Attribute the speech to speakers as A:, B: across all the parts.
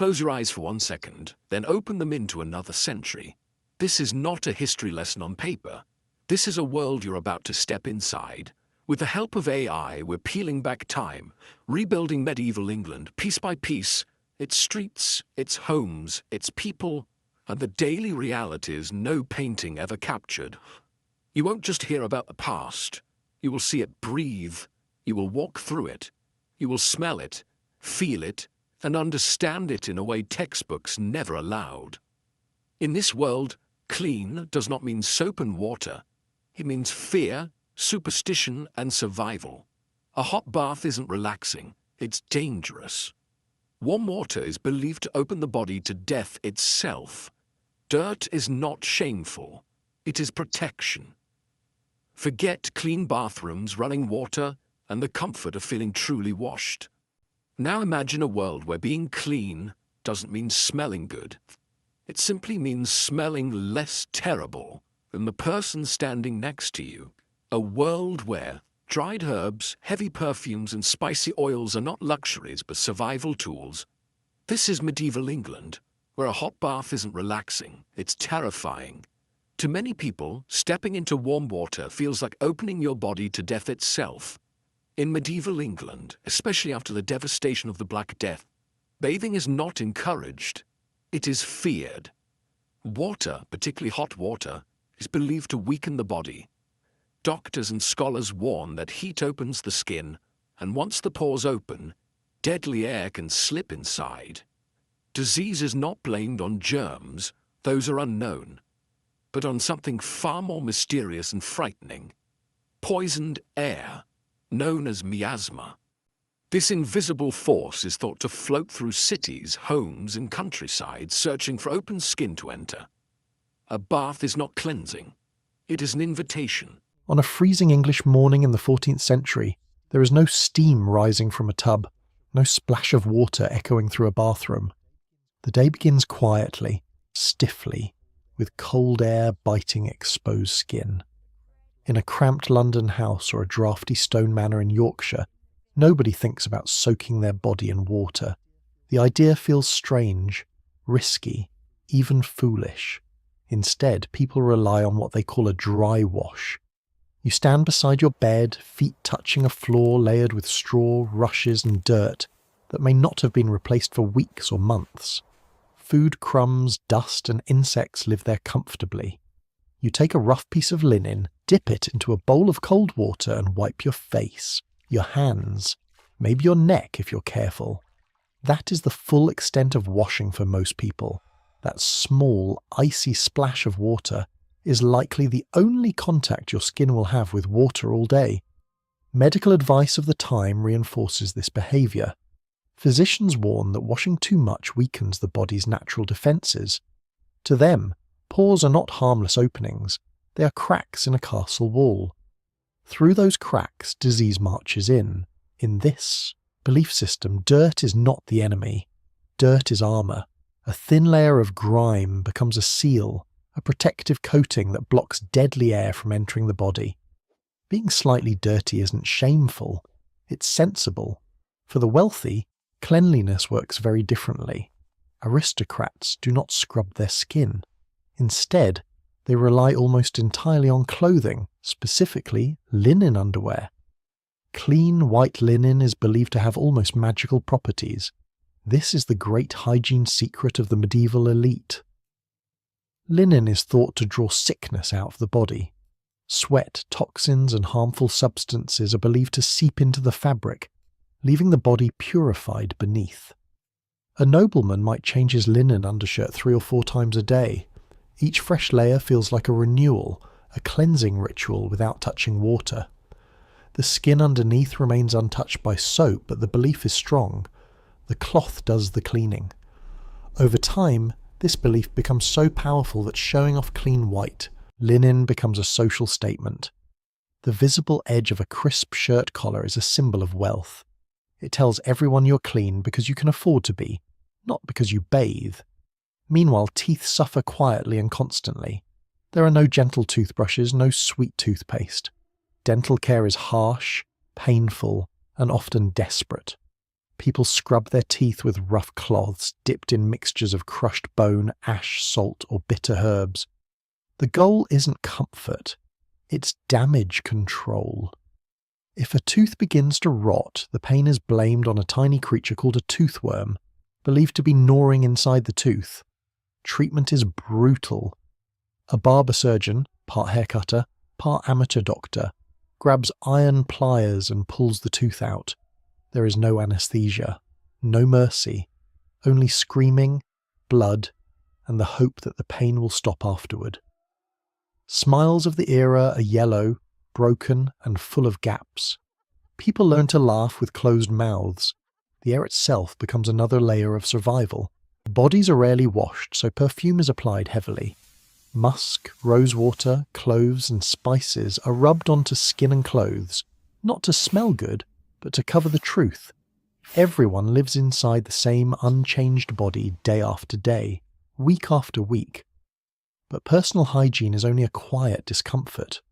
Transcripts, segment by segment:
A: close your eyes for 1 second, then open them into another century. This is not a history lesson on paper. This is a world you're about to step inside. With the help of AI, we're peeling back time, rebuilding medieval England piece by piece, its streets, its homes, its people, and the daily realities no painting ever captured. You won't just hear about the past. You will see it breathe. You will walk through it. You will smell it, feel it, and understand it in a way textbooks never allowed. In this world, clean does not mean soap and water. It means fear, superstition, and survival. A hot bath isn't relaxing, it's dangerous. Warm water is believed to open the body to death itself. Dirt is not shameful, it is protection. Forget clean bathrooms, running water, and the comfort of feeling truly washed. Now imagine a world where being clean doesn't mean smelling good. It simply means smelling less terrible than the person standing next to you. A world where dried herbs, heavy perfumes, and spicy oils are not luxuries but survival tools. This is medieval England, where a hot bath isn't relaxing, it's terrifying. To many people, stepping into warm water feels like opening your body to death itself. In medieval England, especially after the devastation of the Black Death, bathing is not encouraged. It is feared. Water, particularly hot water, is believed to weaken the body. Doctors and scholars warn that heat opens the skin, and once the pores open, deadly air can slip inside. Disease is not blamed on germs, those are unknown, but on something far more mysterious and frightening: poisoned air, known as miasma. This invisible force is thought to float through cities, homes, and countryside, searching for open skin to enter. A bath is not cleansing. It is an invitation.
B: On a freezing English morning in the 14th century, there is no steam rising from a tub, no splash of water echoing through a bathroom. The day begins quietly, stiffly, with cold air biting exposed skin. In a cramped London house or a draughty stone manor in Yorkshire, nobody thinks about soaking their body in water. The idea feels strange, risky, even foolish. Instead, people rely on what they call a dry wash. You stand beside your bed, feet touching a floor layered with straw, rushes and dirt that may not have been replaced for weeks or months. Food crumbs, dust and insects live there comfortably. You take a rough piece of linen, dip it into a bowl of cold water and wipe your face, your hands, maybe your neck if you're careful. That is the full extent of washing for most people. That small, icy splash of water is likely the only contact your skin will have with water all day. Medical advice of the time reinforces this behaviour. Physicians warn that washing too much weakens the body's natural defences. To them, pores are not harmless openings, they are cracks in a castle wall. Through those cracks, disease marches in. In this belief system, dirt is not the enemy. Dirt is armour. A thin layer of grime becomes a seal, a protective coating that blocks deadly air from entering the body. Being slightly dirty isn't shameful, it's sensible. For the wealthy, cleanliness works very differently. Aristocrats do not scrub their skin. Instead, they rely almost entirely on clothing, specifically linen underwear. Clean white linen is believed to have almost magical properties. This is the great hygiene secret of the medieval elite. Linen is thought to draw sickness out of the body. Sweat, toxins and harmful substances are believed to seep into the fabric, leaving the body purified beneath. A nobleman might change his linen undershirt 3 or 4 times a day. Each fresh layer feels like a renewal, a cleansing ritual without touching water. The skin underneath remains untouched by soap, but the belief is strong. The cloth does the cleaning. Over time, this belief becomes so powerful that showing off clean white linen becomes a social statement. The visible edge of a crisp shirt collar is a symbol of wealth. It tells everyone you're clean because you can afford to be, not because you bathe. Meanwhile, teeth suffer quietly and constantly. There are no gentle toothbrushes, no sweet toothpaste. Dental care is harsh, painful, and often desperate. People scrub their teeth with rough cloths dipped in mixtures of crushed bone, ash, salt, or bitter herbs. The goal isn't comfort, it's damage control. If a tooth begins to rot, the pain is blamed on a tiny creature called a toothworm, believed to be gnawing inside the tooth. Treatment is brutal. A barber surgeon, part haircutter, part amateur doctor, grabs iron pliers and pulls the tooth out. There is no anesthesia, no mercy, only screaming, blood, and the hope that the pain will stop afterward. Smiles of the era are yellow, broken, and full of gaps. People learn to laugh with closed mouths. The air itself becomes another layer of survival. Bodies are rarely washed, so perfume is applied heavily. Musk, rosewater, cloves, and spices are rubbed onto skin and clothes, not to smell good, but to cover the truth. Everyone lives inside the same unchanged body day after day, week after week. But personal hygiene is only a quiet discomfort.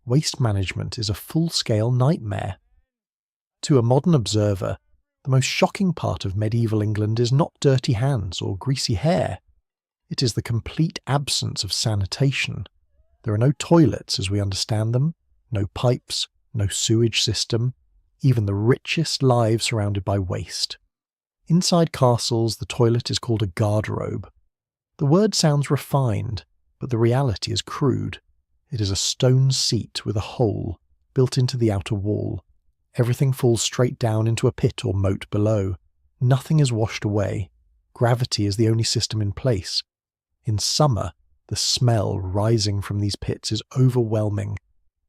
B: Waste management is a full-scale nightmare. To a modern observer, the most shocking part of medieval England is not dirty hands or greasy hair. It is the complete absence of sanitation. There are no toilets as we understand them, no pipes, no sewage system, even the richest lives surrounded by waste. Inside castles, the toilet is called a garderobe. The word sounds refined, but the reality is crude. It is a stone seat with a hole built into the outer wall. Everything falls straight down into a pit or moat below. Nothing is washed away. Gravity is the only system in place. In summer, the smell rising from these pits is overwhelming.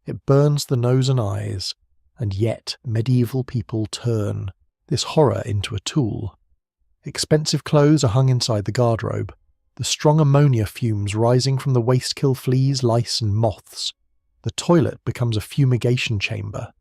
B: It burns the nose and eyes, and yet medieval people turn this horror into a tool. Expensive clothes are hung inside the garderobe. The strong ammonia fumes rising from the waste kill fleas, lice, and moths. The toilet becomes a fumigation chamber.